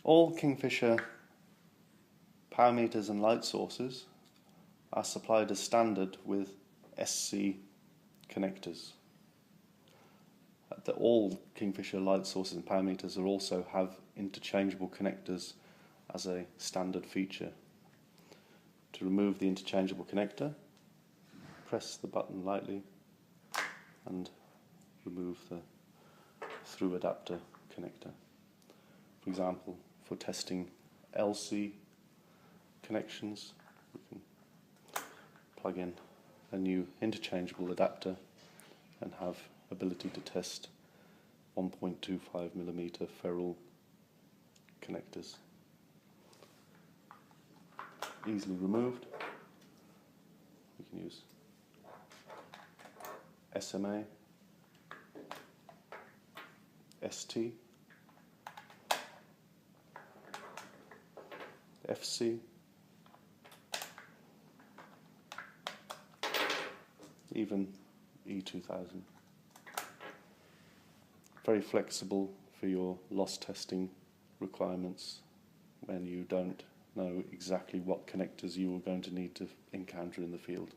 All Kingfisher power meters and light sources are supplied as standard with SC connectors. All Kingfisher light sources and power meters also have interchangeable connectors as a standard feature. To remove the interchangeable connector, press the button lightly and remove the through adapter connector. For example, for testing LC connections, we can plug in a new interchangeable adapter and have ability to test 1.25mm ferrule connectors. Easily removed. We can use SMA, ST, FC, even E2000. Very flexible for your loss testing requirements when you don't know exactly what connectors you are going to need to encounter in the field.